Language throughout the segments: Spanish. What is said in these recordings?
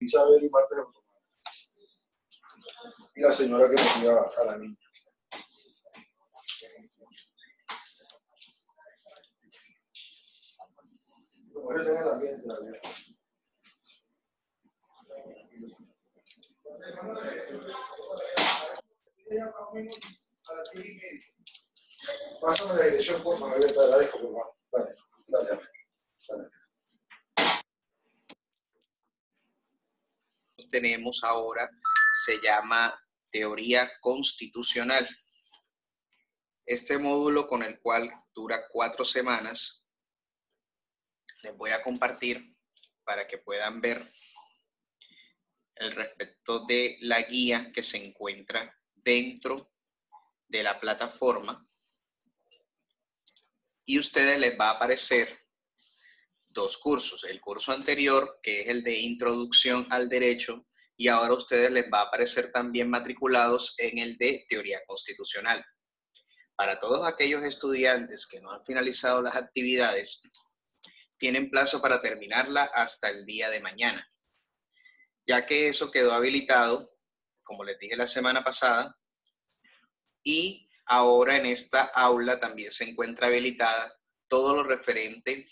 Isabel y Marta de Otomano. Y la señora que me cuida a la niña. Como es el ambiente, la vida. A las 10:30. Pásame la dirección, por favor, te agradezco, por favor. Dale, dale, dale. Tenemos ahora se llama Teoría Constitucional. Este módulo, con el cual dura 4 semanas, les voy a compartir para que puedan ver el respecto de la guía que se encuentra dentro de la plataforma, y a ustedes les va a aparecer 2 cursos. El curso anterior, que es el de Introducción al Derecho, y ahora a ustedes les va a aparecer también matriculados en el de Teoría Constitucional. Para todos aquellos estudiantes que no han finalizado las actividades, tienen plazo para terminarla hasta el día de mañana, ya que eso quedó habilitado, como les dije la semana pasada, y ahora en esta aula también se encuentra habilitada todo lo referente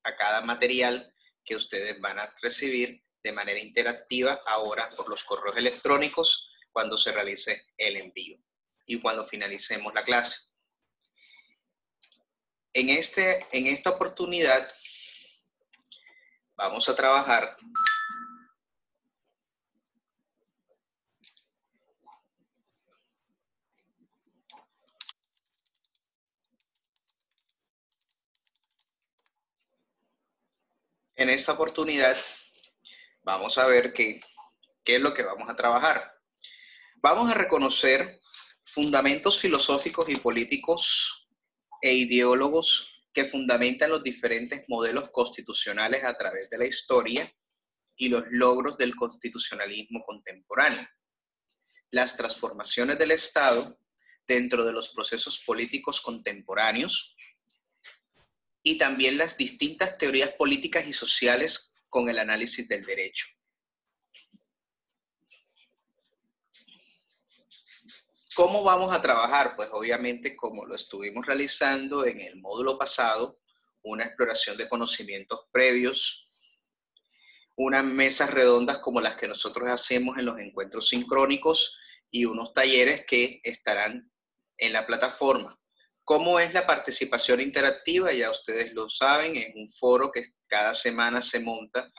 a cada material que ustedes van a recibir de manera interactiva ahora por los correos electrónicos cuando se realice el envío y cuando finalicemos la clase. En esta oportunidad vamos a trabajar vamos a ver qué es lo que vamos a trabajar. Vamos a reconocer fundamentos filosóficos y políticos e ideólogos que fundamentan los diferentes modelos constitucionales a través de la historia y los logros del constitucionalismo contemporáneo. Las transformaciones del Estado dentro de los procesos políticos contemporáneos y también las distintas teorías políticas y sociales con el análisis del derecho. ¿Cómo vamos a trabajar? Pues obviamente como lo estuvimos realizando en el módulo pasado, una exploración de conocimientos previos, unas mesas redondas como las que nosotros hacemos en los encuentros sincrónicos y unos talleres que estarán en la plataforma. ¿Cómo es la participación interactiva? Ya ustedes lo saben, es un foro que cada semana se monta.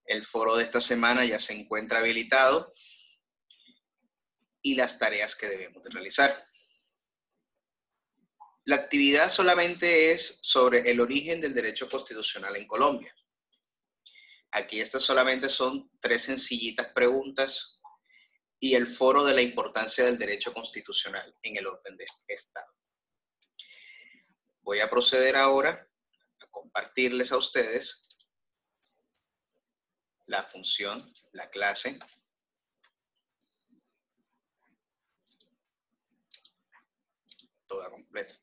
El foro de esta semana ya se encuentra habilitado y las tareas que debemos de realizar. La actividad solamente es sobre el origen del derecho constitucional en Colombia. Aquí estas solamente son 3 sencillitas preguntas y el foro de la importancia del derecho constitucional en el orden de Estado. Voy a proceder ahora a compartirles a ustedes la función, la clase. Toda completa.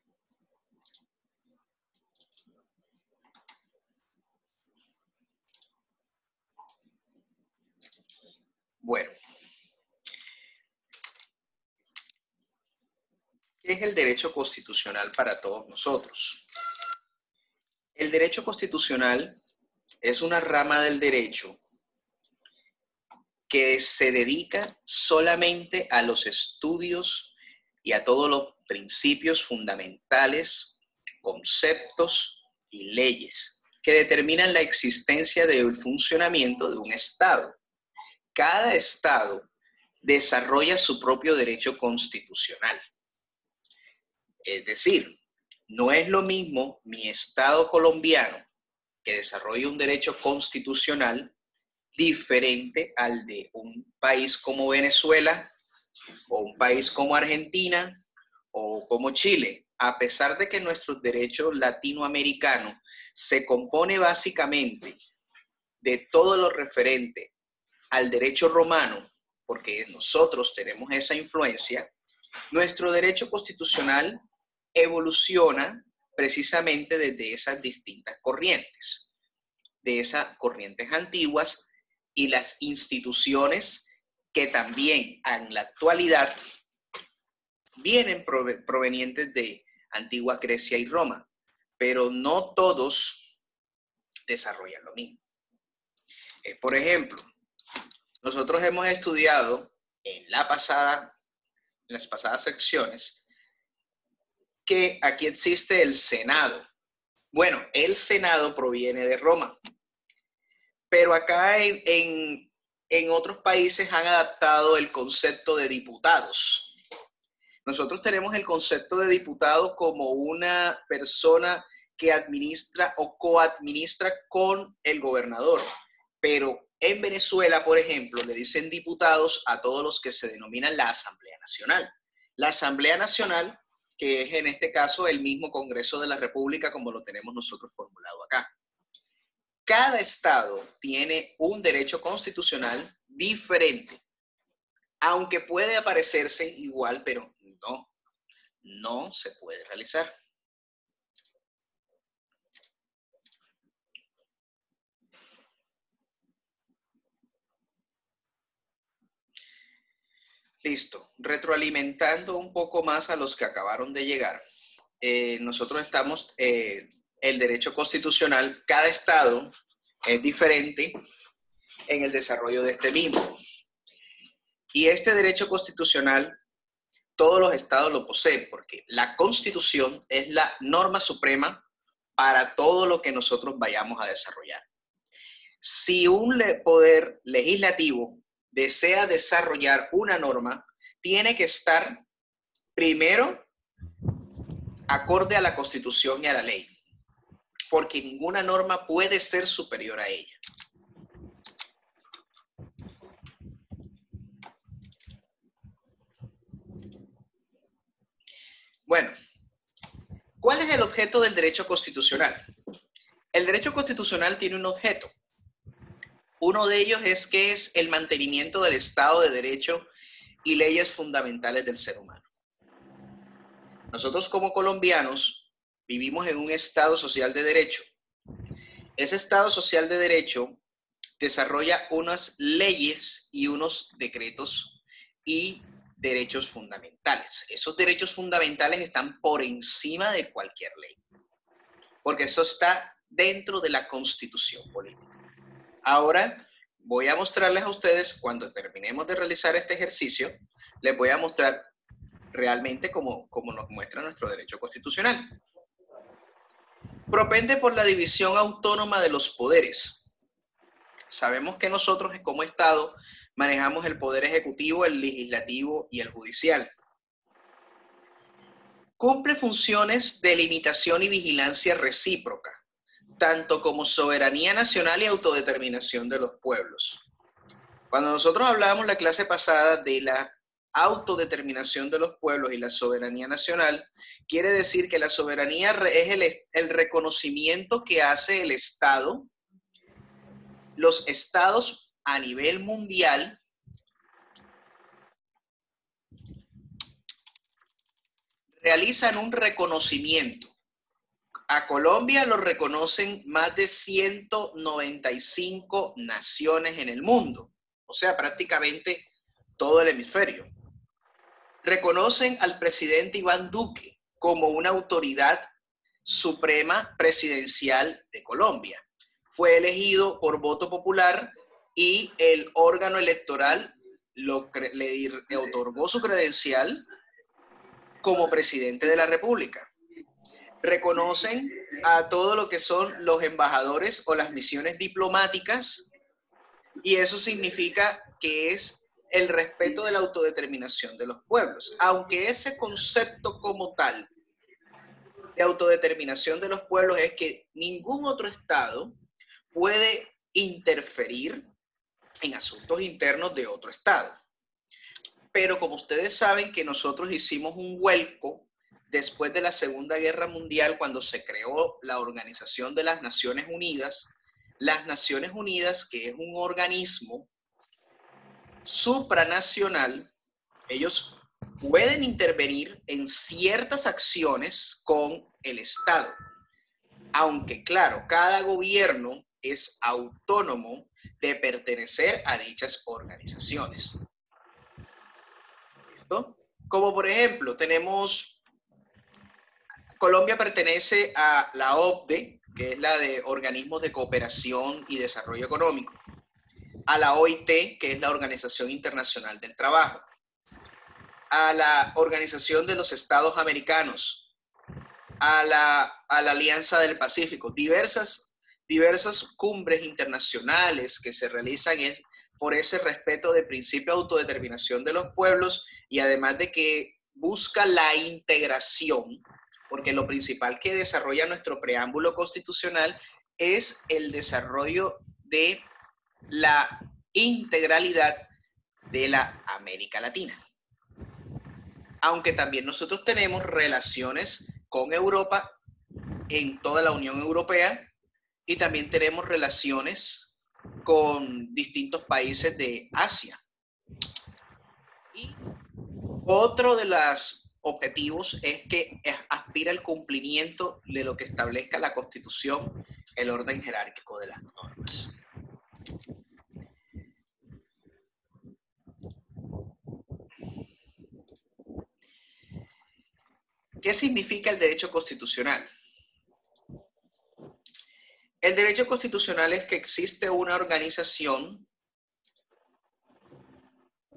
Bueno, ¿qué es el derecho constitucional para todos nosotros? El derecho constitucional es una rama del derecho que se dedica solamente a los estudios y a todos los principios fundamentales, conceptos y leyes que determinan la existencia del funcionamiento de un Estado. Cada Estado desarrolla su propio derecho constitucional. Es decir, no es lo mismo mi Estado colombiano que desarrolla un derecho constitucional diferente al de un país como Venezuela o un país como Argentina o como Chile. A pesar de que nuestro derecho latinoamericano se compone básicamente de todo lo referente al derecho romano, porque nosotros tenemos esa influencia, nuestro derecho constitucional evoluciona precisamente desde esas distintas corrientes, de esas corrientes antiguas y las instituciones que también en la actualidad vienen provenientes de antigua Grecia y Roma, pero no todos desarrollan lo mismo. Por ejemplo, nosotros hemos estudiado en las pasadas secciones que aquí existe el Senado. Bueno, el Senado proviene de Roma, pero acá en otros países han adaptado el concepto de diputados. Nosotros tenemos el concepto de diputado como una persona que administra o coadministra con el gobernador, pero en Venezuela, por ejemplo, le dicen diputados a todos los que se denominan la Asamblea Nacional. La Asamblea Nacional, que es en este caso el mismo Congreso de la República como lo tenemos nosotros formulado acá. Cada estado tiene un derecho constitucional diferente, aunque puede parecerse igual, pero no se puede realizar. Listo. Retroalimentando un poco más a los que acabaron de llegar. Nosotros estamos, el derecho constitucional, cada estado es diferente en el desarrollo de este mismo. Y este derecho constitucional, todos los estados lo poseen, porque la Constitución es la norma suprema para todo lo que nosotros vayamos a desarrollar. Si un poder legislativo desea desarrollar una norma, tiene que estar primero acorde a la Constitución y a la ley, porque ninguna norma puede ser superior a ella. Bueno, ¿cuál es el objeto del derecho constitucional? El derecho constitucional tiene un objeto. Uno de ellos es que es el mantenimiento del Estado de Derecho y leyes fundamentales del ser humano. Nosotros como colombianos vivimos en un Estado social de derecho. Ese Estado social de derecho desarrolla unas leyes y unos decretos y derechos fundamentales. Esos derechos fundamentales están por encima de cualquier ley, porque eso está dentro de la Constitución política. Ahora voy a mostrarles a ustedes, cuando terminemos de realizar este ejercicio, les voy a mostrar realmente cómo nos muestra nuestro derecho constitucional. Propende por la división autónoma de los poderes. Sabemos que nosotros como Estado manejamos el poder ejecutivo, el legislativo y el judicial. Cumple funciones de limitación y vigilancia recíproca, tanto como soberanía nacional y autodeterminación de los pueblos. Cuando nosotros hablábamos la clase pasada de la autodeterminación de los pueblos y la soberanía nacional, quiere decir que la soberanía es el reconocimiento que hace el Estado, los estados a nivel mundial, realizan un reconocimiento. A Colombia lo reconocen más de 195 naciones en el mundo, o sea, prácticamente todo el hemisferio. Reconocen al presidente Iván Duque como una autoridad suprema presidencial de Colombia. Fue elegido por voto popular y el órgano electoral le otorgó su credencial como presidente de la República. Reconocen a todo lo que son los embajadores o las misiones diplomáticas, y eso significa que es el respeto de la autodeterminación de los pueblos. Aunque ese concepto como tal de autodeterminación de los pueblos es que ningún otro estado puede interferir en asuntos internos de otro estado. Pero como ustedes saben que nosotros hicimos un vuelco después de la Segunda Guerra Mundial, cuando se creó la Organización de las Naciones Unidas, que es un organismo supranacional, ellos pueden intervenir en ciertas acciones con el Estado. Aunque, claro, cada gobierno es autónomo de pertenecer a dichas organizaciones. ¿Listo? Como por ejemplo, Colombia pertenece a la OCDE, que es la de Organismos de Cooperación y Desarrollo Económico, a la OIT, que es la Organización Internacional del Trabajo, a la Organización de los Estados Americanos, a la Alianza del Pacífico, diversas cumbres internacionales que se realizan por ese respeto de principio de autodeterminación de los pueblos, y además de que busca la integración, porque lo principal que desarrolla nuestro preámbulo constitucional es el desarrollo de la integralidad de la América Latina. Aunque también nosotros tenemos relaciones con Europa en toda la Unión Europea, y también tenemos relaciones con distintos países de Asia. Y otro de los objetivos es que aspira al cumplimiento de lo que establezca la Constitución, el orden jerárquico de las normas. ¿Qué significa el derecho constitucional? El derecho constitucional es que existe una organización,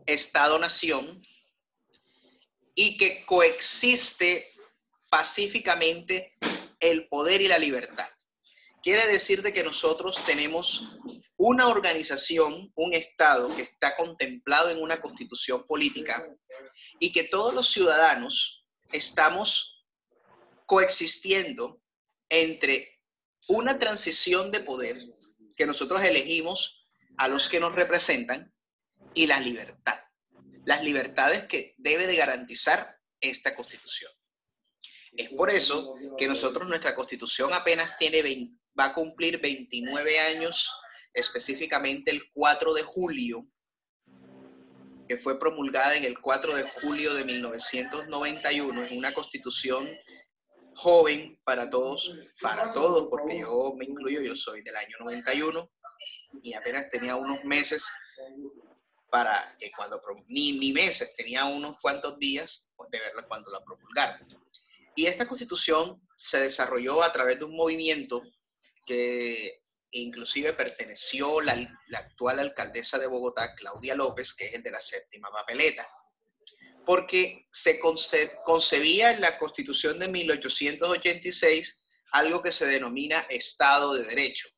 Estado-nación, y que coexiste pacíficamente el poder y la libertad. Quiere decir de que nosotros tenemos una organización, un Estado que está contemplado en una constitución política, y que todos los ciudadanos estamos coexistiendo entre una transición de poder que nosotros elegimos a los que nos representan y la libertad. Las libertades que debe de garantizar esta Constitución. Es por eso que nuestra Constitución apenas va a cumplir 29 años, específicamente el 4 de julio, que fue promulgada en el 4 de julio de 1991. Es una Constitución joven para todos, porque yo me incluyo, yo soy del año 91 y apenas tenía unos meses para que ni meses, tenía unos cuantos días de verla cuando la promulgaron. Y esta Constitución se desarrolló a través de un movimiento que inclusive perteneció la actual alcaldesa de Bogotá, Claudia López, que es el de la séptima papeleta, porque se concebía en la Constitución de 1886 algo que se denomina Estado de Derecho.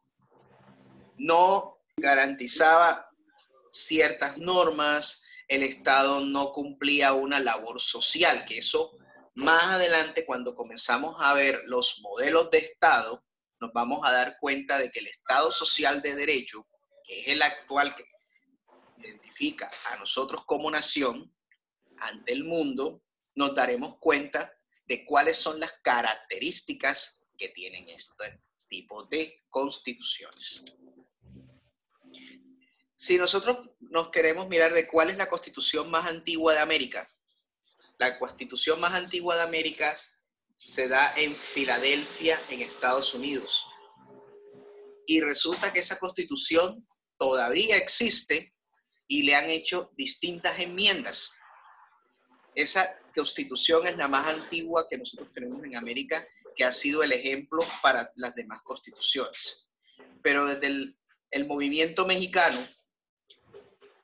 No garantizaba ciertas normas, el Estado no cumplía una labor social, que eso más adelante, cuando comenzamos a ver los modelos de Estado, nos vamos a dar cuenta de que el Estado social de derecho, que es el actual que identifica a nosotros como nación ante el mundo, nos daremos cuenta de cuáles son las características que tienen este tipo de constituciones. Si nosotros nos queremos mirar de cuál es la constitución más antigua de América, la constitución más antigua de América se da en Filadelfia, en Estados Unidos. Y resulta que esa constitución todavía existe y le han hecho distintas enmiendas. Esa constitución es la más antigua que nosotros tenemos en América, que ha sido el ejemplo para las demás constituciones. Pero desde el movimiento mexicano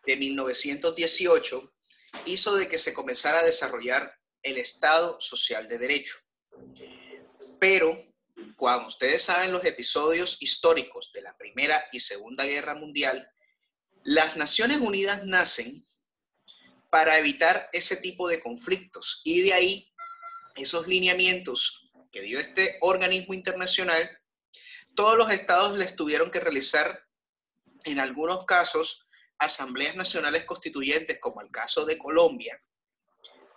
de 1918 hizo de que se comenzara a desarrollar el Estado social de derecho. Pero, cuando ustedes saben los episodios históricos de la Primera y Segunda Guerra Mundial, las Naciones Unidas nacen para evitar ese tipo de conflictos, y de ahí esos lineamientos que dio este organismo internacional, todos los estados les tuvieron que realizar, en algunos casos, asambleas nacionales constituyentes, como el caso de Colombia,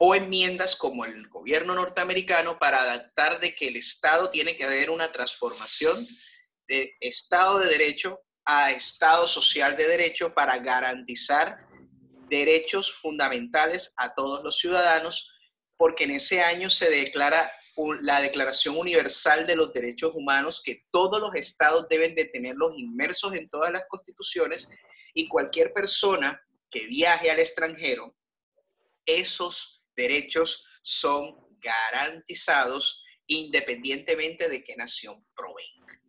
o enmiendas como el gobierno norteamericano, para adaptar de que el Estado tiene que haber una transformación de Estado de Derecho a Estado social de derecho para garantizar derechos fundamentales a todos los ciudadanos, porque en ese año se declara la Declaración Universal de los Derechos Humanos, que todos los estados deben de tenerlos inmersos en todas las constituciones, y cualquier persona que viaje al extranjero, esos derechos son garantizados independientemente de qué nación provenga.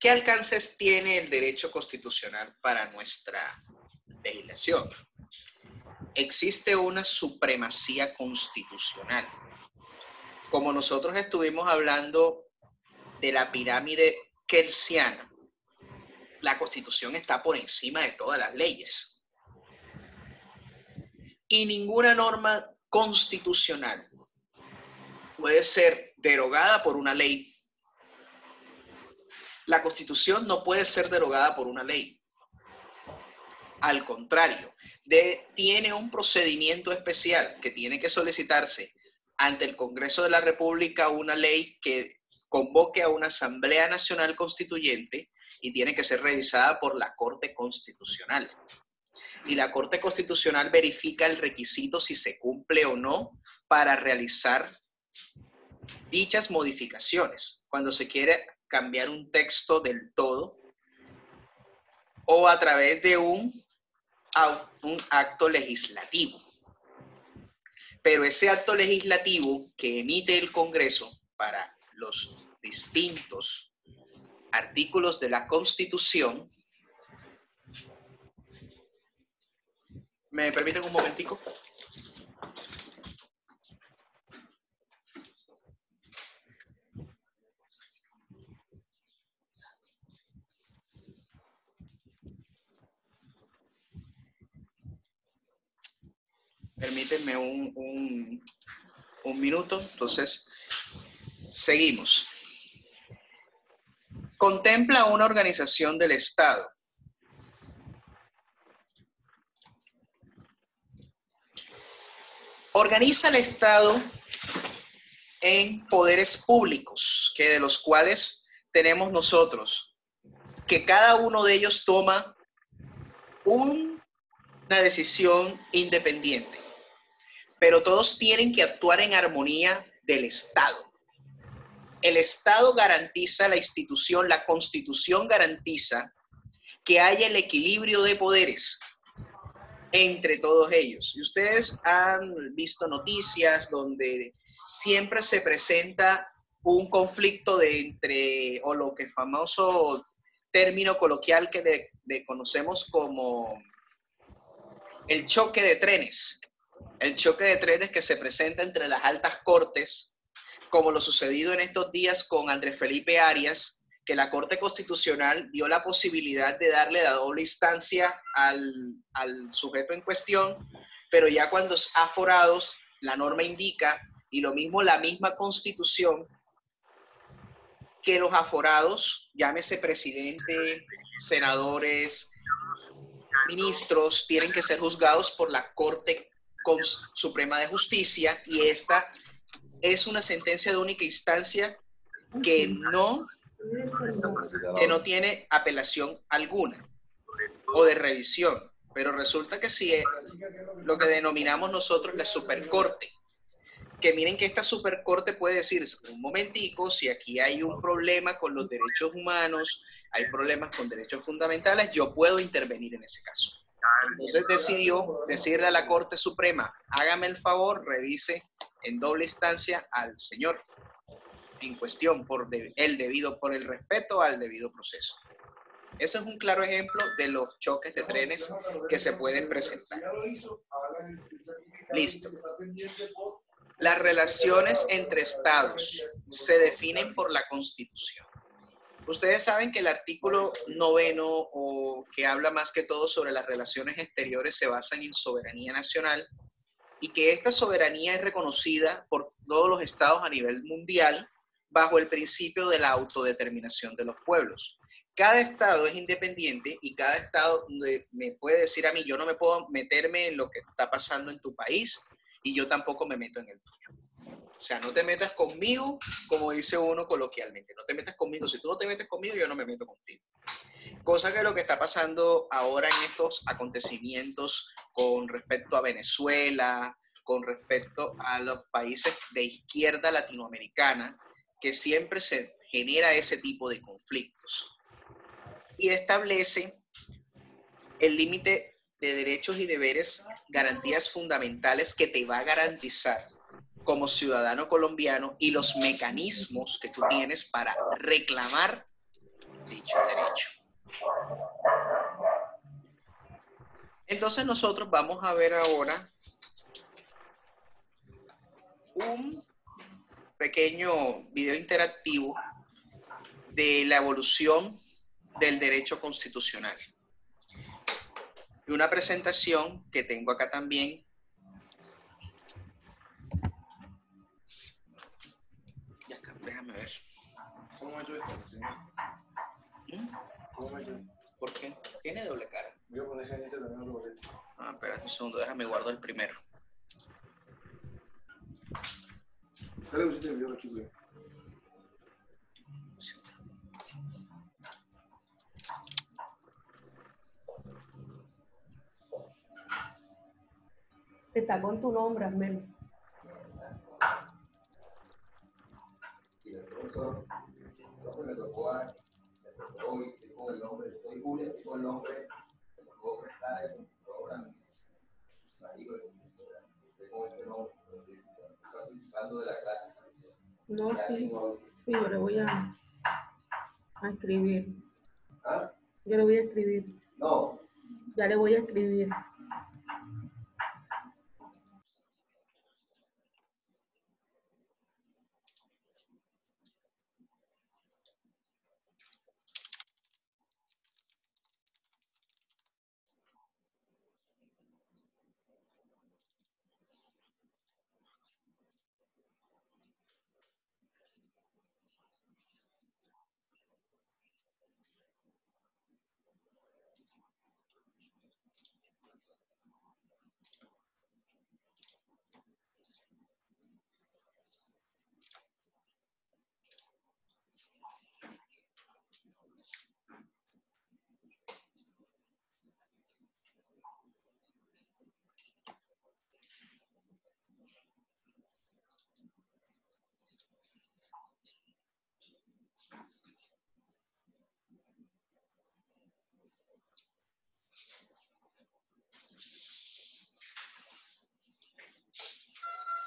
¿Qué alcances tiene el derecho constitucional para nuestra legislación? Existe una supremacía constitucional. Como nosotros estuvimos hablando de la pirámide kelsiana, la Constitución está por encima de todas las leyes. Y ninguna norma constitucional puede ser derogada por una ley. La Constitución no puede ser derogada por una ley. Al contrario, tiene un procedimiento especial que tiene que solicitarse ante el Congreso de la República una ley que convoque a una Asamblea Nacional Constituyente y tiene que ser revisada por la Corte Constitucional. Y la Corte Constitucional verifica el requisito si se cumple o no para realizar dichas modificaciones. Cuando se quiere cambiar un texto del todo o a través de un acto legislativo. Pero ese acto legislativo que emite el Congreso para los distintos artículos de la Constitución. ¿Me permiten un momentico? Permítanme un minuto, entonces seguimos. Contempla una organización del Estado. Organiza el Estado en poderes públicos, que de los cuales tenemos nosotros, que cada uno de ellos toma una decisión independiente, pero todos tienen que actuar en armonía del Estado. El Estado garantiza la institución, la Constitución garantiza que haya el equilibrio de poderes entre todos ellos. Y ustedes han visto noticias donde siempre se presenta un conflicto o lo que famoso término coloquial que le conocemos como el choque de trenes. El choque de trenes que se presenta entre las altas cortes, como lo sucedido en estos días con Andrés Felipe Arias, que la Corte Constitucional dio la posibilidad de darle la doble instancia al sujeto en cuestión, pero ya cuando es aforados, la norma indica, y lo mismo la misma Constitución, que los aforados, llámese presidente, senadores, ministros, tienen que ser juzgados por la Corte Suprema de Justicia, y esta es una sentencia de única instancia que no tiene apelación alguna o de revisión, pero resulta que sí es lo que denominamos nosotros la supercorte, que miren que esta supercorte puede decir, un momentico, si aquí hay un problema con los derechos humanos, hay problemas con derechos fundamentales, yo puedo intervenir en ese caso. Entonces decidió decirle a la Corte Suprema, hágame el favor, revise en doble instancia al señor en cuestión por el respeto al debido proceso. Ese es un claro ejemplo de los choques de trenes que se pueden presentar. Listo. Las relaciones entre estados se definen por la Constitución. Ustedes saben que el artículo 9, o que habla más que todo sobre las relaciones exteriores, se basan en soberanía nacional y que esta soberanía es reconocida por todos los estados a nivel mundial bajo el principio de la autodeterminación de los pueblos. Cada estado es independiente y cada estado me puede decir a mí, yo no me puedo meterme en lo que está pasando en tu país y yo tampoco me meto en el tuyo. O sea, no te metas conmigo, como dice uno coloquialmente, no te metas conmigo. Si tú no te metes conmigo, yo no me meto contigo. Cosa que lo que está pasando ahora en estos acontecimientos con respecto a Venezuela, con respecto a los países de izquierda latinoamericana, que siempre se genera ese tipo de conflictos. Y establece el límite de derechos y deberes, garantías fundamentales que te va a garantizar como ciudadano colombiano y los mecanismos que tú tienes para reclamar dicho derecho. Entonces nosotros vamos a ver ahora un pequeño video interactivo de la evolución del derecho constitucional. Y una presentación que tengo acá también. Ya acá, déjame ver. ¿Cómo me hecho esto? ¿Cómo me hecho? ¿Por qué? Tiene doble cara. Yo pues dejé este también otro boleto. Ah, espérate un segundo, déjame guardo el primero. Dale, pusiste el video aquí, güey. Está con tu nombre, Armel. Y el profesor, me tocó hoy, estoy con el nombre, estoy Julia, estoy con el nombre, me tocó prestar el computador a mi marido, estoy con este nombre, estoy participando de la clase. No, sí, sí, yo le voy a escribir. ¿Ah? Yo le voy a escribir. No. Ya le voy a escribir.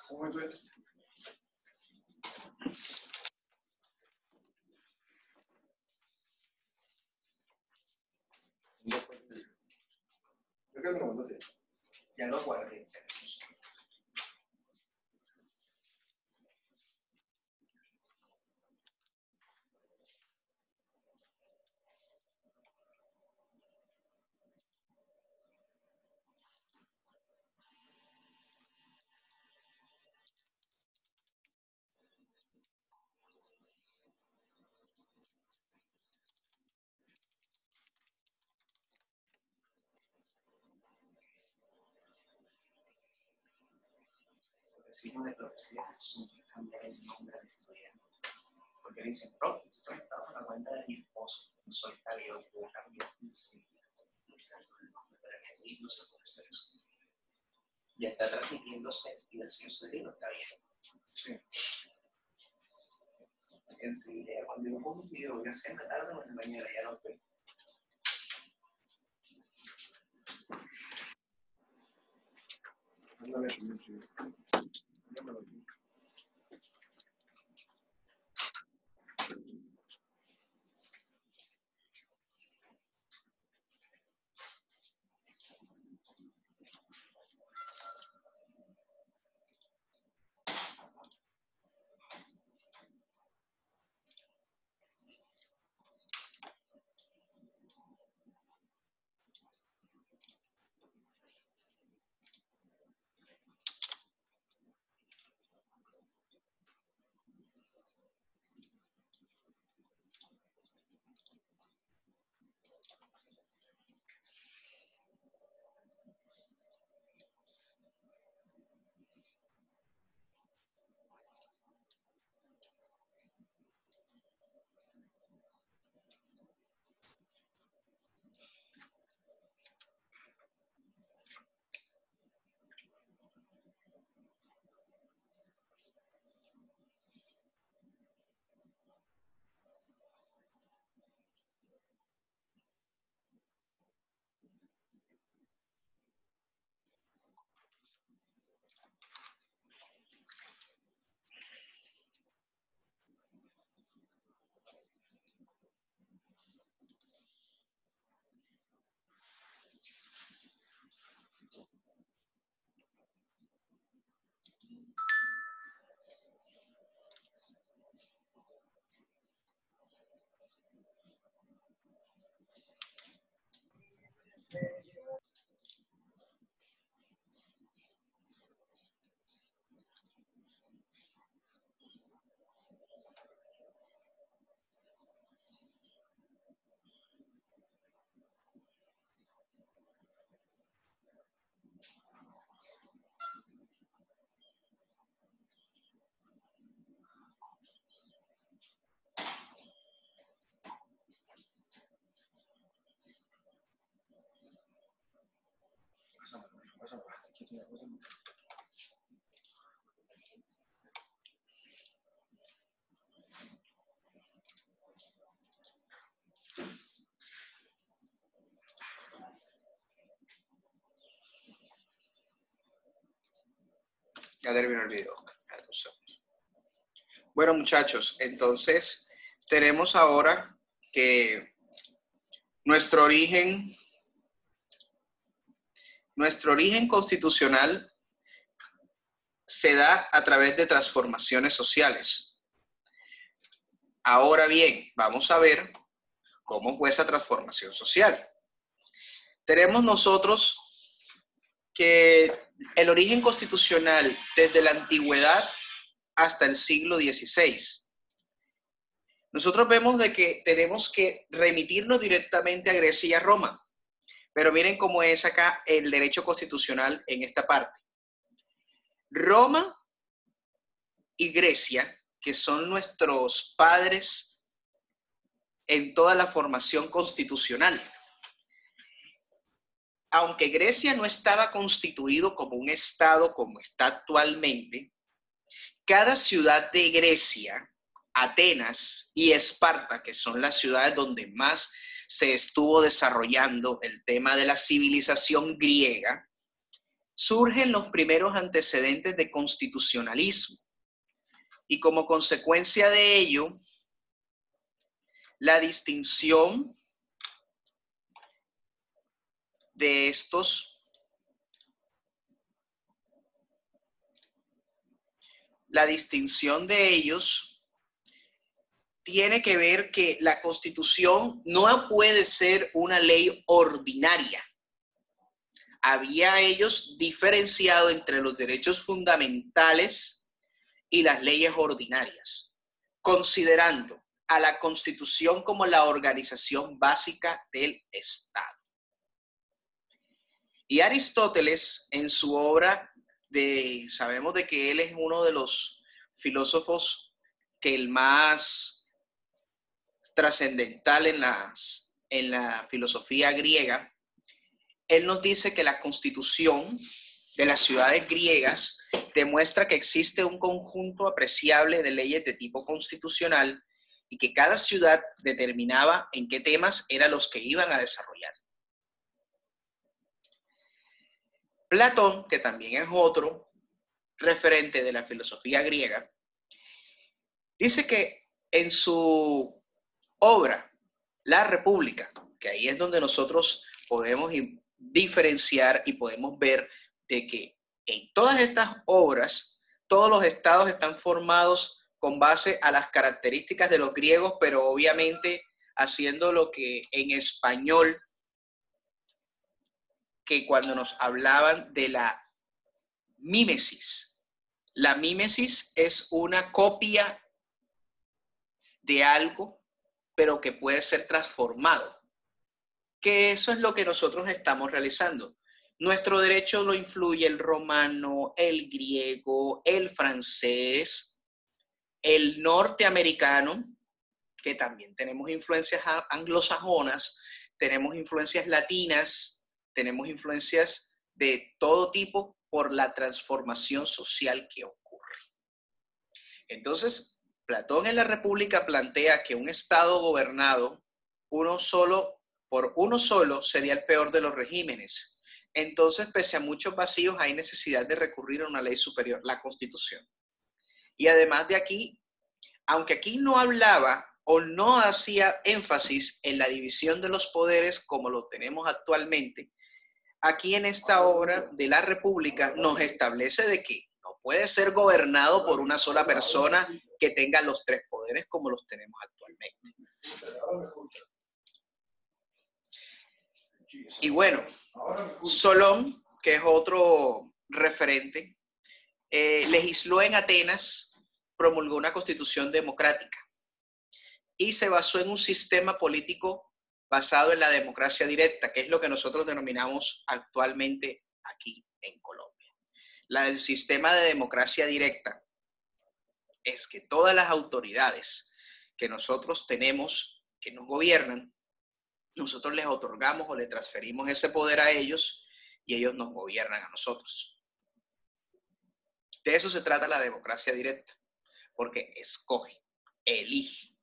¿Cómo me hecho esto? ¿De qué me lo mandaste? Ya lo guardé. Si no de profesiones, cambiar el nombre de estudiante. Porque dicen, profe, esto está bajo la cuenta de mi esposo, no soy tal y yo puedo cambiar enseguida. Pero en el libro no se puede hacer eso. Ya está transmitiéndose y el señor Cedrino está bien. Sí. Enseguida, cuando yo pongo un video, voy a hacer en la tarde o en la mañana, ya no veo. Mándame el primero. Mándamelo aquí. Ya terminó el video. Bueno, muchachos, entonces tenemos ahora que nuestro origen constitucional se da a través de transformaciones sociales. Ahora bien, vamos a ver cómo fue esa transformación social. Tenemos nosotros que el origen constitucional desde la antigüedad hasta el siglo XVI. Nosotros vemos de que tenemos que remitirnos directamente a Grecia y a Roma. Pero miren cómo es acá el derecho constitucional en esta parte. Roma y Grecia, que son nuestros padres en toda la formación constitucional. Aunque Grecia no estaba constituido como un estado como está actualmente, cada ciudad de Grecia, Atenas y Esparta, que son las ciudades donde más se estuvo desarrollando el tema de la civilización griega, surgen los primeros antecedentes de constitucionalismo. Y como consecuencia de ello, la distinción de estos tiene que ver que la Constitución no puede ser una ley ordinaria. Había ellos diferenciado entre los derechos fundamentales y las leyes ordinarias, considerando a la Constitución como la organización básica del Estado. Y Aristóteles, en su obra, sabemos de que él es uno de los filósofos que el más trascendental en la filosofía griega, él nos dice que la constitución de las ciudades griegas demuestra que existe un conjunto apreciable de leyes de tipo constitucional y que cada ciudad determinaba en qué temas eran los que iban a desarrollar. Platón, que también es otro referente de la filosofía griega, dice que en su obra, La República, que ahí es donde nosotros podemos diferenciar y podemos ver de que en todas estas obras, todos los estados están formados con base a las características de los griegos, pero obviamente haciendo lo que en español, que cuando nos hablaban de la mímesis. La mímesis es una copia de algo, pero que puede ser transformado. Que eso es lo que nosotros estamos realizando. Nuestro derecho lo influye el romano, el griego, el francés, el norteamericano, que también tenemos influencias anglosajonas, tenemos influencias latinas, tenemos influencias de todo tipo por la transformación social que ocurre. Entonces, Platón en la República plantea que un estado gobernado por uno solo sería el peor de los regímenes. Entonces, pese a muchos vacíos, hay necesidad de recurrir a una ley superior, la Constitución. Y además de aquí, aunque aquí no hablaba o no hacía énfasis en la división de los poderes como lo tenemos actualmente, aquí en esta obra de la República nos establece de que no puede ser gobernado por una sola persona que tenga los tres poderes como los tenemos actualmente. Y bueno, Solón, que es otro referente, legisló en Atenas, promulgó una constitución democrática y se basó en un sistema político basado en la democracia directa, que es lo que nosotros denominamos actualmente aquí en Colombia. El sistema de democracia directa es que todas las autoridades que nosotros tenemos, que nos gobiernan, nosotros les otorgamos o le transferimos ese poder a ellos y ellos nos gobiernan a nosotros. De eso se trata la democracia directa, porque escoge, elige.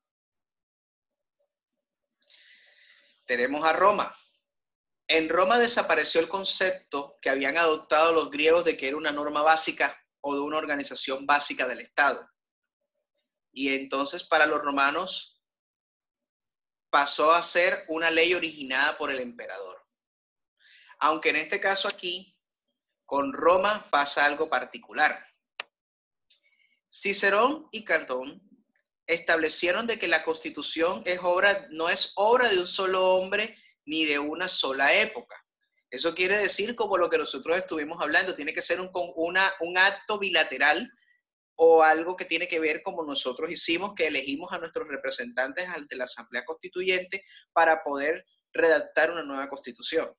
Tenemos a Roma. En Roma desapareció el concepto que habían adoptado los griegos de que era una norma básica o de una organización básica del Estado. Y entonces para los romanos pasó a ser una ley originada por el emperador. Aunque en este caso aquí, con Roma pasa algo particular. Cicerón y Catón establecieron de que la Constitución no es obra de un solo hombre ni de una sola época. Eso quiere decir, como lo que nosotros estuvimos hablando, tiene que ser un acto bilateral o algo que tiene que ver como nosotros hicimos, que elegimos a nuestros representantes ante la Asamblea Constituyente para poder redactar una nueva Constitución.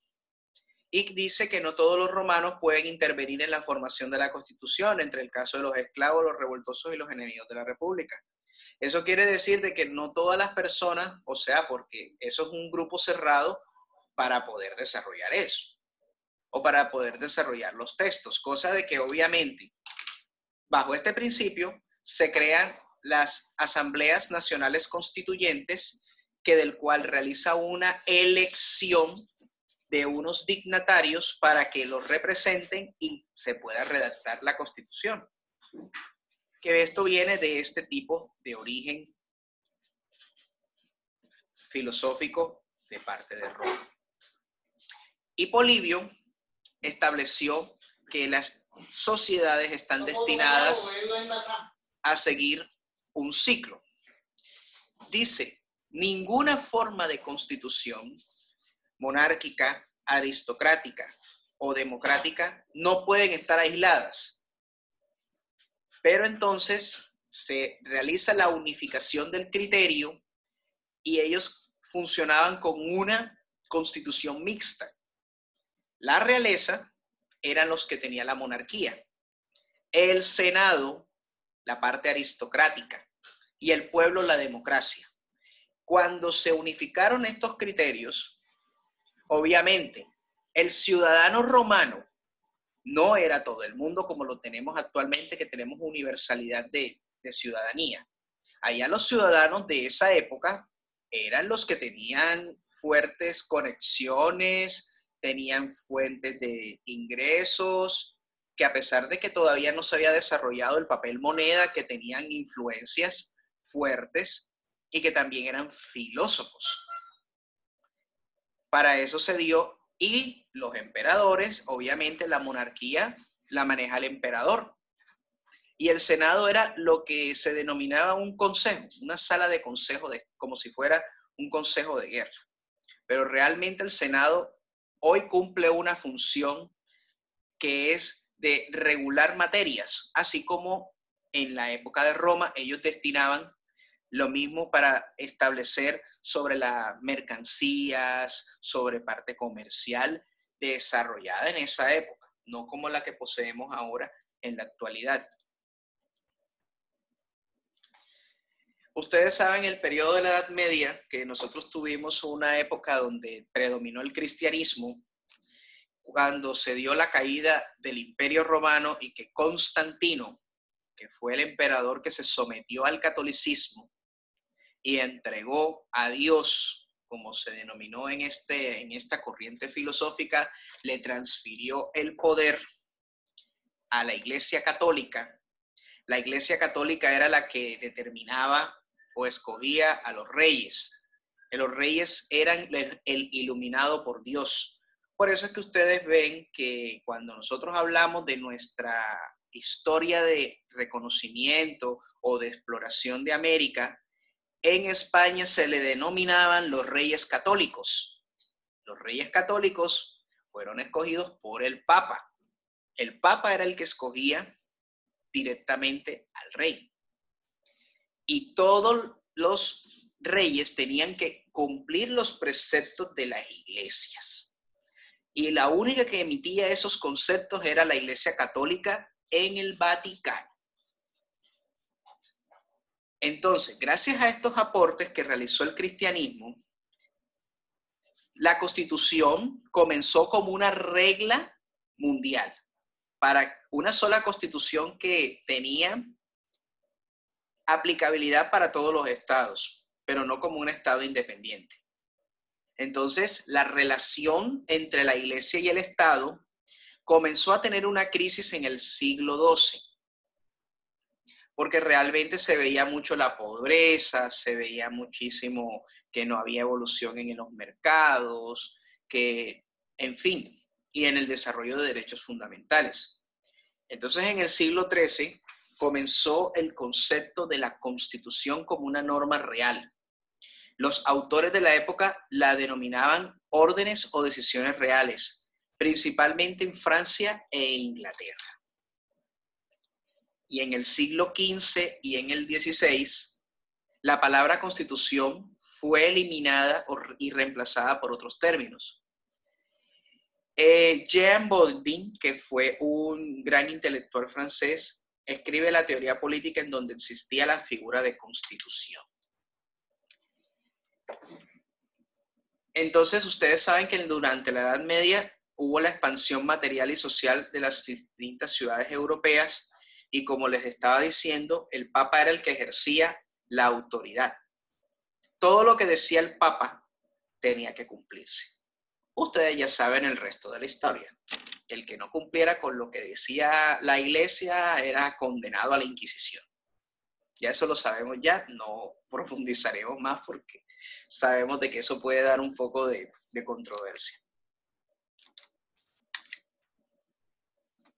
Y dice que no todos los romanos pueden intervenir en la formación de la Constitución, entre el caso de los esclavos, los revoltosos y los enemigos de la República. Eso quiere decir de que no todas las personas, o sea, porque eso es un grupo cerrado para poder desarrollar eso, o para poder desarrollar los textos, cosa de que obviamente bajo este principio se crean las asambleas nacionales constituyentes, que del cual realiza una elección de unos dignatarios para que los representen y se pueda redactar la Constitución. Que esto viene de este tipo de origen filosófico de parte de Roma. Y Polibio estableció que las sociedades están destinadas a seguir un ciclo. Dice, ninguna forma de constitución monárquica, aristocrática o democrática no pueden estar aisladas. Pero entonces se realiza la unificación del criterio y ellos funcionaban con una constitución mixta. La realeza eran los que tenían la monarquía, el Senado, la parte aristocrática, y el pueblo, la democracia. Cuando se unificaron estos criterios, obviamente, el ciudadano romano no era todo el mundo como lo tenemos actualmente, que tenemos universalidad de ciudadanía. Allá los ciudadanos de esa época eran los que tenían fuertes conexiones, tenían fuentes de ingresos, que a pesar de que todavía no se había desarrollado el papel moneda, que tenían influencias fuertes y que también eran filósofos. Para eso se dio, y los emperadores, obviamente la monarquía la maneja el emperador. Y el Senado era lo que se denominaba un consejo, una sala de consejo, como si fuera un consejo de guerra. Pero realmente el Senado hoy cumple una función que es de regular materias, así como en la época de Roma ellos destinaban lo mismo para establecer sobre las mercancías, sobre parte comercial desarrollada en esa época, no como la que poseemos ahora en la actualidad. Ustedes saben el periodo de la Edad Media, que nosotros tuvimos una época donde predominó el cristianismo, cuando se dio la caída del Imperio Romano y que Constantino, que fue el emperador que se sometió al catolicismo y entregó a Dios, como se denominó en esta corriente filosófica, le transfirió el poder a la Iglesia Católica. La Iglesia Católica era la que determinaba o escogía a los reyes. Los reyes eran el iluminado por Dios. Por eso es que ustedes ven que cuando nosotros hablamos de nuestra historia de reconocimiento o de exploración de América, en España se le denominaban los reyes católicos. Los reyes católicos fueron escogidos por el Papa. El Papa era el que escogía directamente al rey. Y todos los reyes tenían que cumplir los preceptos de las iglesias. Y la única que emitía esos conceptos era la Iglesia Católica en el Vaticano. Entonces, gracias a estos aportes que realizó el cristianismo, la Constitución comenzó como una regla mundial, para una sola constitución que tenía aplicabilidad para todos los estados, pero no como un estado independiente. Entonces, la relación entre la Iglesia y el Estado comenzó a tener una crisis en el siglo XII, porque realmente se veía mucho la pobreza, se veía muchísimo que no había evolución en los mercados, que, en fin, y en el desarrollo de derechos fundamentales. Entonces, en el siglo XIII comenzó el concepto de la Constitución como una norma real. Los autores de la época la denominaban órdenes o decisiones reales, principalmente en Francia e Inglaterra. Y en el siglo XV y en el XVI, la palabra constitución fue eliminada y reemplazada por otros términos. Jean Bodin, que fue un gran intelectual francés, escribe la teoría política en donde existía la figura de constitución. Entonces, ustedes saben que durante la Edad Media hubo la expansión material y social de las distintas ciudades europeas y, como les estaba diciendo, el Papa era el que ejercía la autoridad. Todo lo que decía el Papa tenía que cumplirse. Ustedes ya saben el resto de la historia. El que no cumpliera con lo que decía la Iglesia era condenado a la Inquisición. Ya eso lo sabemos ya, no profundizaremos más porque sabemos de que eso puede dar un poco de controversia.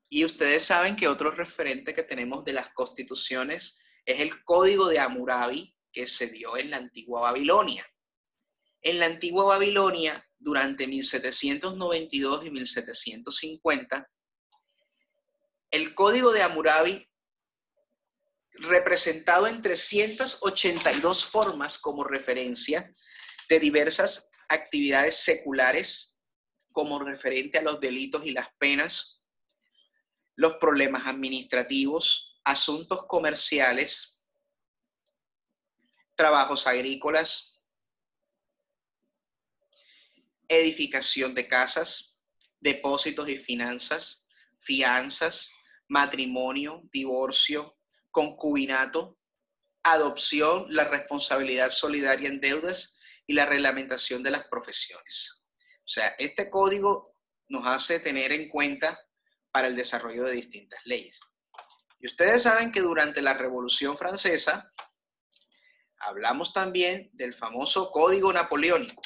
Y ustedes saben que otro referente que tenemos de las constituciones es el Código de Hammurabi, que se dio en la antigua Babilonia. En la antigua Babilonia, durante 1792 y 1750, el Código de Hammurabi, representado en 382 formas como referencia de diversas actividades seculares, como referente a los delitos y las penas, los problemas administrativos, asuntos comerciales, trabajos agrícolas, edificación de casas, depósitos y finanzas, fianzas, matrimonio, divorcio, concubinato, adopción, la responsabilidad solidaria en deudas y la reglamentación de las profesiones. O sea, este código nos hace tener en cuenta para el desarrollo de distintas leyes. Y ustedes saben que durante la Revolución Francesa hablamos también del famoso Código Napoleónico.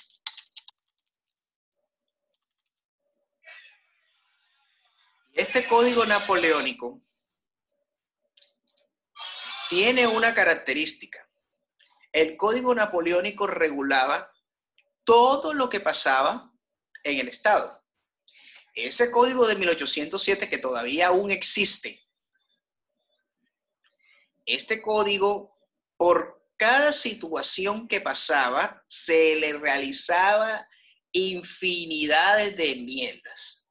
Este Código Napoleónico tiene una característica. El Código Napoleónico regulaba todo lo que pasaba en el Estado. Ese código de 1807 que todavía aún existe, este código, por cada situación que pasaba, se le realizaba infinidades de enmiendas,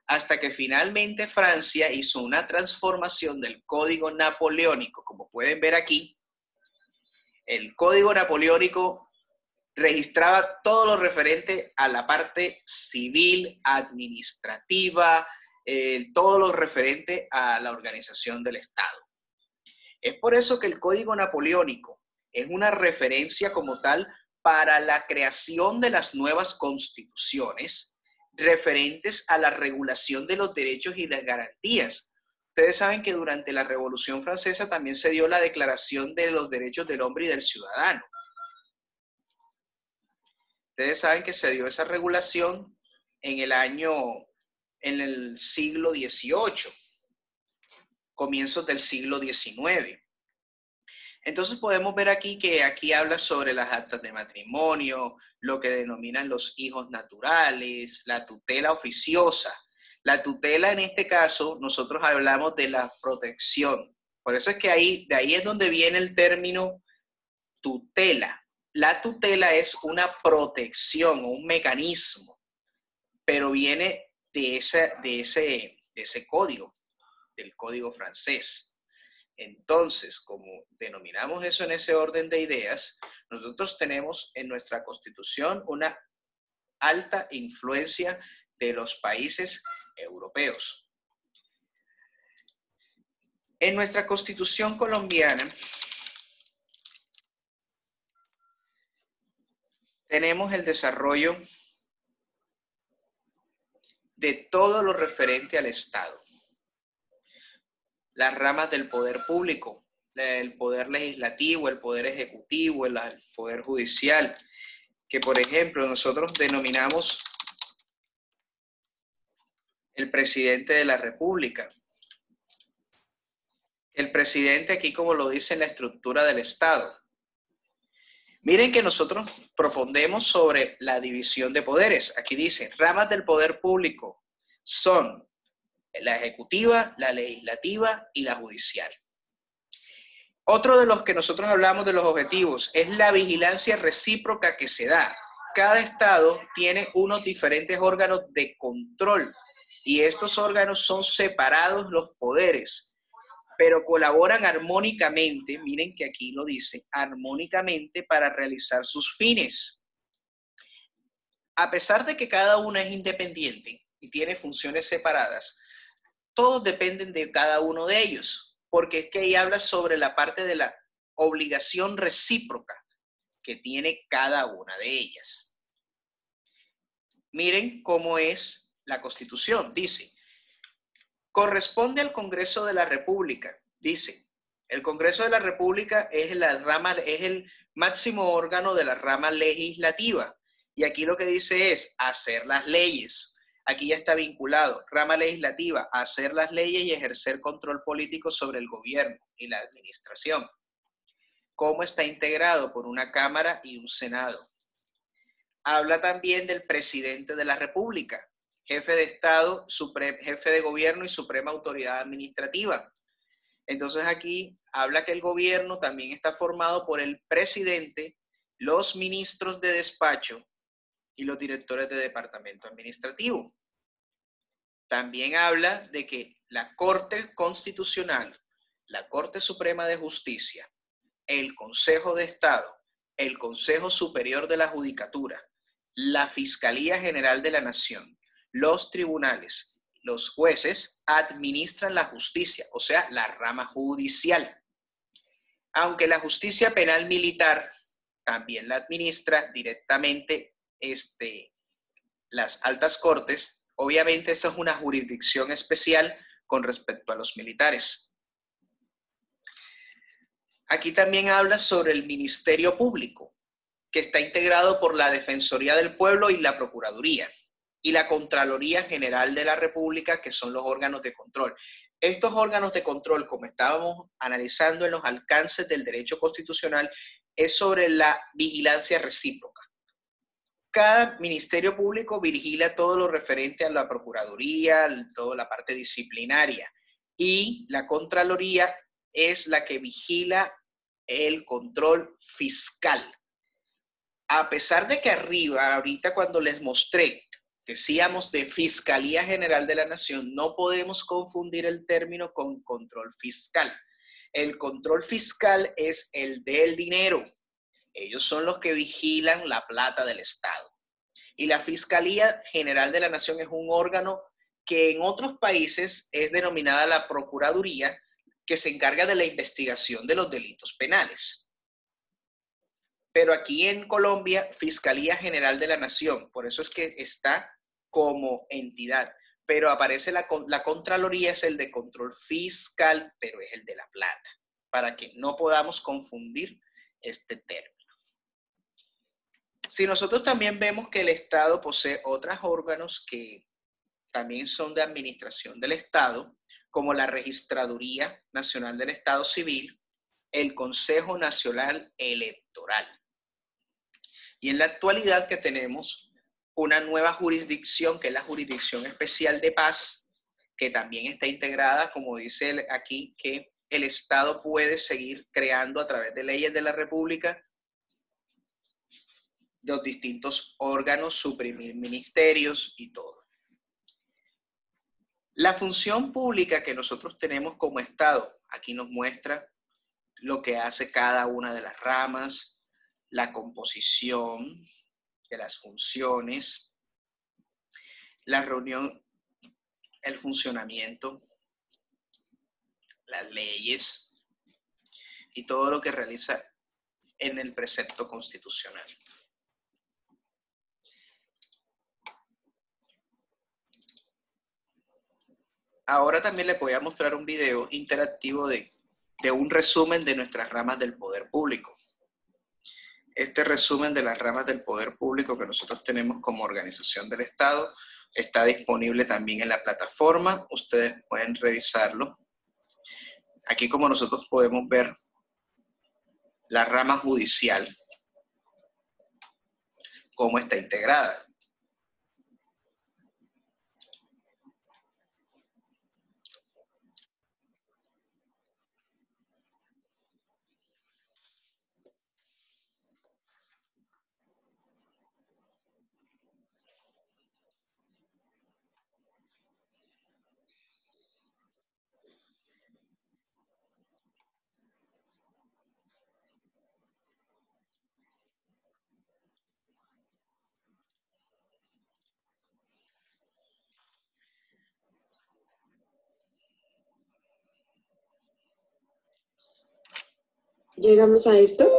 hasta que finalmente Francia hizo una transformación del Código Napoleónico. Como pueden ver aquí, el Código Napoleónico registraba todo lo referente a la parte civil, administrativa, todo lo referente a la organización del Estado. Es por eso que el Código Napoleónico es una referencia como tal para la creación de las nuevas constituciones referentes a la regulación de los derechos y las garantías. Ustedes saben que durante la Revolución Francesa también se dio la Declaración de los Derechos del Hombre y del Ciudadano. Ustedes saben que se dio esa regulación en el siglo XVIII, comienzos del siglo XIX. Entonces podemos ver aquí que aquí habla sobre las actas de matrimonio, lo que denominan los hijos naturales, la tutela oficiosa. La tutela, en este caso, nosotros hablamos de la protección. Por eso es que de ahí es donde viene el término tutela. La tutela es una protección o un mecanismo, pero viene de ese código, del código francés. Entonces, como denominamos eso en ese orden de ideas, nosotros tenemos en nuestra Constitución una alta influencia de los países europeos. En nuestra Constitución colombiana tenemos el desarrollo de todo lo referente al Estado. Las ramas del poder público, el poder legislativo, el poder ejecutivo, el poder judicial, que por ejemplo nosotros denominamos el presidente de la República. El presidente aquí, como lo dice en la estructura del Estado. Miren que nosotros proponemos sobre la división de poderes. Aquí dice, ramas del poder público son la ejecutiva, la legislativa y la judicial. Otro de los que nosotros hablamos de los objetivos es la vigilancia recíproca que se da. Cada estado tiene unos diferentes órganos de control y estos órganos son separados los poderes, pero colaboran armónicamente, miren que aquí lo dice, armónicamente para realizar sus fines. A pesar de que cada uno es independiente y tiene funciones separadas, todos dependen de cada uno de ellos, porque es que ahí habla sobre la parte de la obligación recíproca que tiene cada una de ellas. Miren cómo es la Constitución. Dice, corresponde al Congreso de la República. Dice, el Congreso de la República es el máximo órgano de la rama legislativa. Y aquí lo que dice es hacer las leyes. Aquí ya está vinculado, rama legislativa, hacer las leyes y ejercer control político sobre el gobierno y la administración. ¿Cómo está integrado? Por una Cámara y un Senado. Habla también del presidente de la República, jefe de Estado, jefe de gobierno y suprema autoridad administrativa. Entonces aquí habla que el gobierno también está formado por el presidente, los ministros de despacho y los directores de departamento administrativo. También habla de que la Corte Constitucional, la Corte Suprema de Justicia, el Consejo de Estado, el Consejo Superior de la Judicatura, la Fiscalía General de la Nación, los tribunales, los jueces administran la justicia, o sea, la rama judicial. Aunque la justicia penal militar también la administra directamente las altas cortes, obviamente esta es una jurisdicción especial con respecto a los militares. Aquí también habla sobre el Ministerio Público, que está integrado por la Defensoría del Pueblo y la Procuraduría, y la Contraloría General de la República, que son los órganos de control. Estos órganos de control, como estábamos analizando en los alcances del derecho constitucional, es sobre la vigilancia recíproca. Cada ministerio público vigila todo lo referente a la Procuraduría, toda la parte disciplinaria, y la Contraloría es la que vigila el control fiscal. A pesar de que arriba, ahorita cuando les mostré, decíamos de Fiscalía General de la Nación, no podemos confundir el término con control fiscal. El control fiscal es el del dinero. Ellos son los que vigilan la plata del Estado. Y la Fiscalía General de la Nación es un órgano que en otros países es denominada la Procuraduría, que se encarga de la investigación de los delitos penales. Pero aquí en Colombia, Fiscalía General de la Nación, por eso es que está como entidad. Pero aparece la Contraloría, es el de control fiscal, pero es el de la plata, para que no podamos confundir este término. Si nosotros también vemos que el Estado posee otros órganos que también son de administración del Estado, como la Registraduría Nacional del Estado Civil, el Consejo Nacional Electoral. Y en la actualidad que tenemos una nueva jurisdicción, que es la Jurisdicción Especial de Paz, que también está integrada, como dice aquí, que el Estado puede seguir creando a través de leyes de la República los distintos órganos, suprimir ministerios y todo. La función pública que nosotros tenemos como Estado, aquí nos muestra lo que hace cada una de las ramas, la composición de las funciones, la reunión el funcionamiento, las leyes y todo lo que realiza en el precepto constitucional. Ahora también les voy a mostrar un video interactivo de un resumen de nuestras ramas del poder público. Este resumen de las ramas del poder público que nosotros tenemos como organización del Estado está disponible también en la plataforma. Ustedes pueden revisarlo. Aquí, como nosotros podemos ver, la rama judicial, cómo está integrada. Llegamos a esto.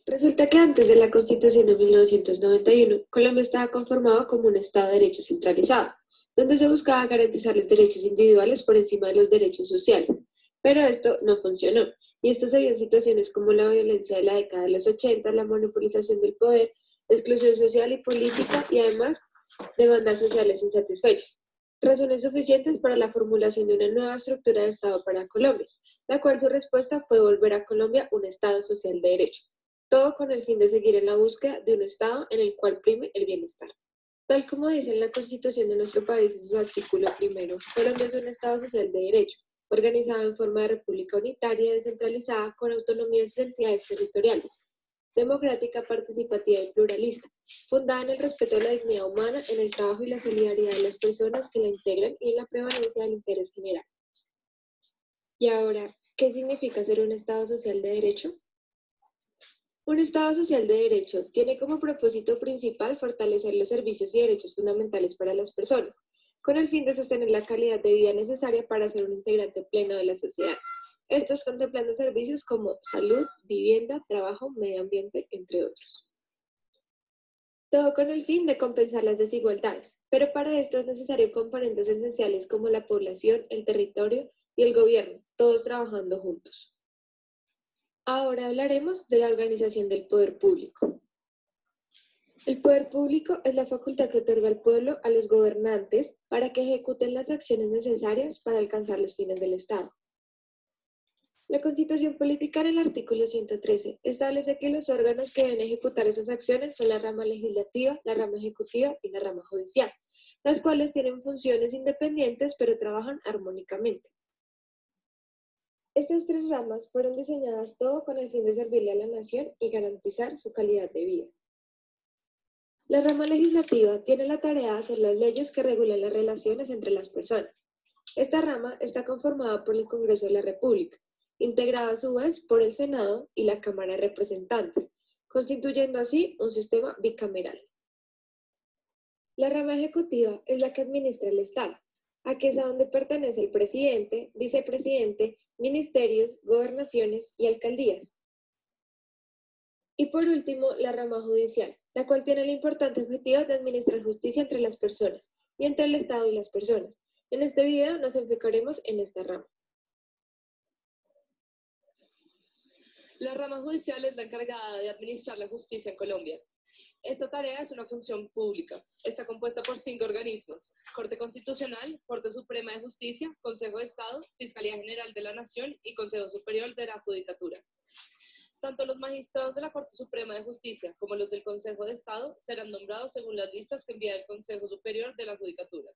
Resulta que antes de la Constitución de 1991, Colombia estaba conformado como un Estado de Derecho centralizado, donde se buscaba garantizar los derechos individuales por encima de los derechos sociales. Pero esto no funcionó, y esto se vio en situaciones como la violencia de la década de los 80, la monopolización del poder, la exclusión social y política, y además demandas sociales insatisfechas. Razones suficientes para la formulación de una nueva estructura de Estado para Colombia, la cual su respuesta fue volver a Colombia un Estado social de derecho, todo con el fin de seguir en la búsqueda de un Estado en el cual prime el bienestar. Tal como dice en la Constitución de nuestro país en su artículo 1, Colombia es un Estado social de derecho, organizado en forma de república unitaria, descentralizada, con autonomía de sus entidades territoriales, democrática, participativa y pluralista, fundada en el respeto a la dignidad humana, en el trabajo y la solidaridad de las personas que la integran y en la prevalencia del interés general. Y ahora, ¿qué significa ser un Estado social de derecho? Un Estado social de derecho tiene como propósito principal fortalecer los servicios y derechos fundamentales para las personas, con el fin de sostener la calidad de vida necesaria para ser un integrante pleno de la sociedad. Estos contemplando servicios como salud, vivienda, trabajo, medio ambiente, entre otros. Todo con el fin de compensar las desigualdades, pero para esto es necesario componentes esenciales como la población, el territorio y el gobierno, todos trabajando juntos. Ahora hablaremos de la organización del poder público. El poder público es la facultad que otorga el pueblo a los gobernantes para que ejecuten las acciones necesarias para alcanzar los fines del Estado. La Constitución Política en el artículo 113 establece que los órganos que deben ejecutar esas acciones son la rama legislativa, la rama ejecutiva y la rama judicial, las cuales tienen funciones independientes pero trabajan armónicamente. Estas tres ramas fueron diseñadas todo con el fin de servirle a la nación y garantizar su calidad de vida. La rama legislativa tiene la tarea de hacer las leyes que regulan las relaciones entre las personas. Esta rama está conformada por el Congreso de la República, integrado a su vez por el Senado y la Cámara de Representantes, constituyendo así un sistema bicameral. La rama ejecutiva es la que administra el Estado, a que es a donde pertenece el presidente, vicepresidente, ministerios, gobernaciones y alcaldías. Y por último, la rama judicial, la cual tiene el importante objetivo de administrar justicia entre las personas y entre el Estado y las personas. En este video nos enfocaremos en esta rama. La rama judicial es la encargada de administrar la justicia en Colombia. Esta tarea es una función pública. Está compuesta por 5 organismos: Corte Constitucional, Corte Suprema de Justicia, Consejo de Estado, Fiscalía General de la Nación y Consejo Superior de la Judicatura. Tanto los magistrados de la Corte Suprema de Justicia como los del Consejo de Estado serán nombrados según las listas que envía el Consejo Superior de la Judicatura.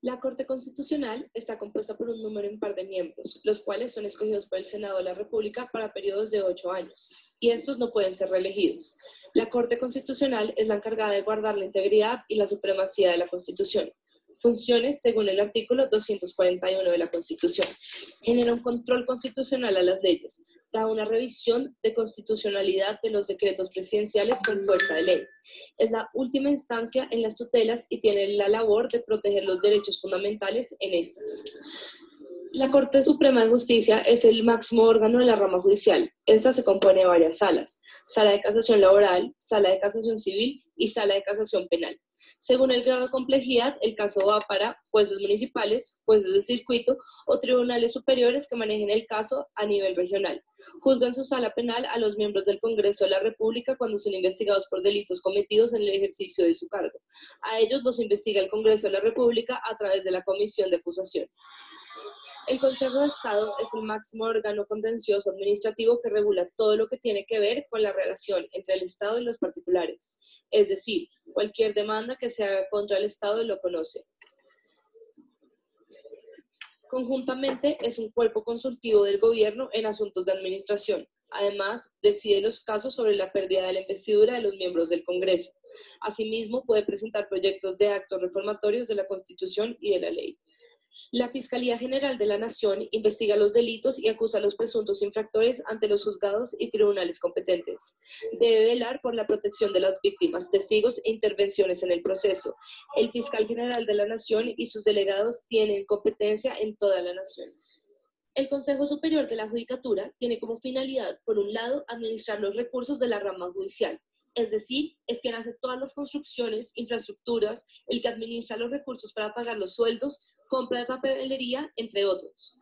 La Corte Constitucional está compuesta por un número impar de miembros, los cuales son escogidos por el Senado de la República para periodos de 8 años, y estos no pueden ser reelegidos. La Corte Constitucional es la encargada de guardar la integridad y la supremacía de la Constitución. Funciones según el artículo 241 de la Constitución. Genera un control constitucional a las leyes, da una revisión de constitucionalidad de los decretos presidenciales con fuerza de ley. Es la última instancia en las tutelas y tiene la labor de proteger los derechos fundamentales en estas. La Corte Suprema de Justicia es el máximo órgano de la rama judicial. Esta se compone de varias salas: sala de casación laboral, sala de casación civil y sala de casación penal. Según el grado de complejidad, el caso va para jueces municipales, jueces de circuito o tribunales superiores que manejen el caso a nivel regional. Juzgan su sala penal a los miembros del Congreso de la República cuando son investigados por delitos cometidos en el ejercicio de su cargo. A ellos los investiga el Congreso de la República a través de la Comisión de Acusación. El Consejo de Estado es el máximo órgano contencioso administrativo que regula todo lo que tiene que ver con la relación entre el Estado y los particulares. Es decir, cualquier demanda que se haga contra el Estado lo conoce. Conjuntamente es un cuerpo consultivo del gobierno en asuntos de administración. Además, decide los casos sobre la pérdida de la investidura de los miembros del Congreso. Asimismo, puede presentar proyectos de actos reformatorios de la Constitución y de la ley. La Fiscalía General de la Nación investiga los delitos y acusa a los presuntos infractores ante los juzgados y tribunales competentes. Debe velar por la protección de las víctimas, testigos e intervenciones en el proceso. El Fiscal General de la Nación y sus delegados tienen competencia en toda la nación. El Consejo Superior de la Judicatura tiene como finalidad, por un lado, administrar los recursos de la rama judicial. Es decir, es quien hace todas las construcciones, infraestructuras, el que administra los recursos para pagar los sueldos, compra de papelería, entre otros.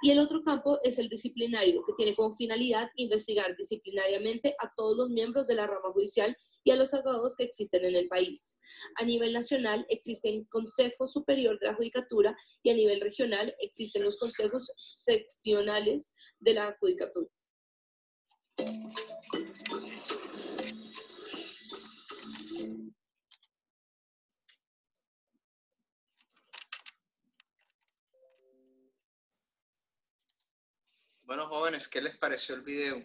Y el otro campo es el disciplinario, que tiene como finalidad investigar disciplinariamente a todos los miembros de la rama judicial y a los abogados que existen en el país. A nivel nacional existen consejos superior de la judicatura y a nivel regional existen los consejos seccionales de la judicatura. Bueno, jóvenes, ¿qué les pareció el video?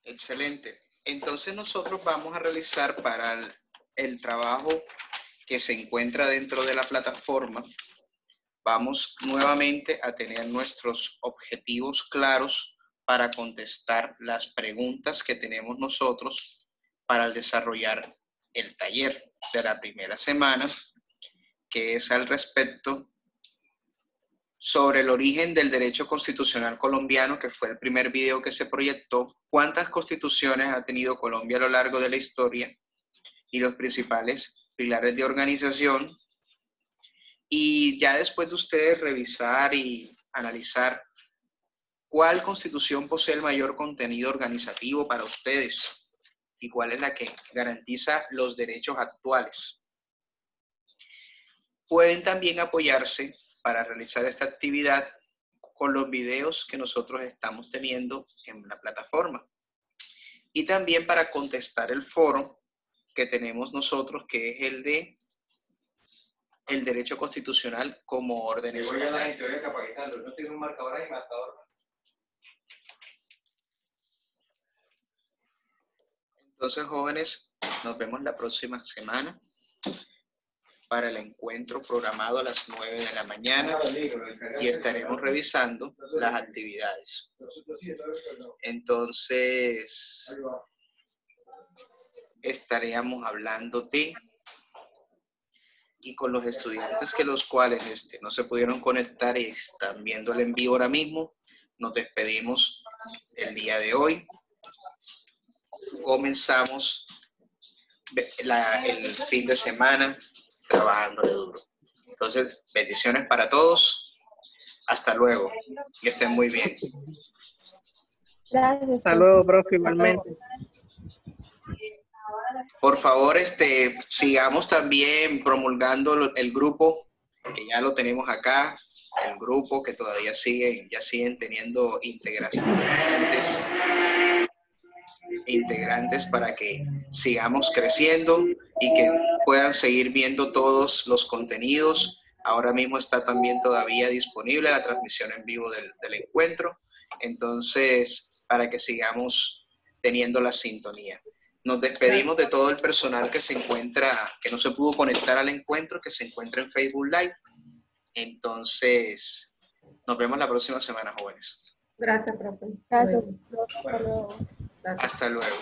Excelente. Entonces nosotros vamos a realizar para el trabajo que se encuentra dentro de la plataforma, vamos nuevamente a tener nuestros objetivos claros para contestar las preguntas que tenemos nosotros para desarrollar el taller de la primera semana, que es al respecto sobre el origen del derecho constitucional colombiano, que fue el primer video que se proyectó, cuántas constituciones ha tenido Colombia a lo largo de la historia y los principales pilares de organización. Y ya después de ustedes revisar y analizar cuál constitución posee el mayor contenido organizativo para ustedes y cuál es la que garantiza los derechos actuales, pueden también apoyarse para realizar esta actividad con los videos que nosotros estamos teniendo en la plataforma. Y también para contestar el foro que tenemos nosotros, que es el de el derecho constitucional como orden estatal. No tiene un marcador ahí, marcador. Entonces, jóvenes, nos vemos la próxima semana para el encuentro programado a las 9 de la mañana y estaremos revisando las actividades. Entonces, estaríamos hablando de, y con los estudiantes que los cuales no se pudieron conectar y están viendo el en vivo ahora mismo, nos despedimos el día de hoy. Comenzamos el fin de semana trabajando de duro. Entonces, bendiciones para todos. Hasta luego. Que estén muy bien. Gracias. Hasta luego, profe, igualmente. Por favor, sigamos también promulgando el grupo, que ya lo tenemos acá, el grupo que todavía siguen teniendo integrantes para que sigamos creciendo y que puedan seguir viendo todos los contenidos Ahora mismo está también todavía disponible la transmisión en vivo del encuentro. Entonces, para que sigamos teniendo la sintonía. Nos despedimos de todo el personal que se encuentra, que no se pudo conectar al encuentro, que se encuentra en Facebook Live. Entonces, nos vemos la próxima semana, jóvenes. Gracias, profe. Gracias, profe. Hasta luego. Gracias. Hasta luego.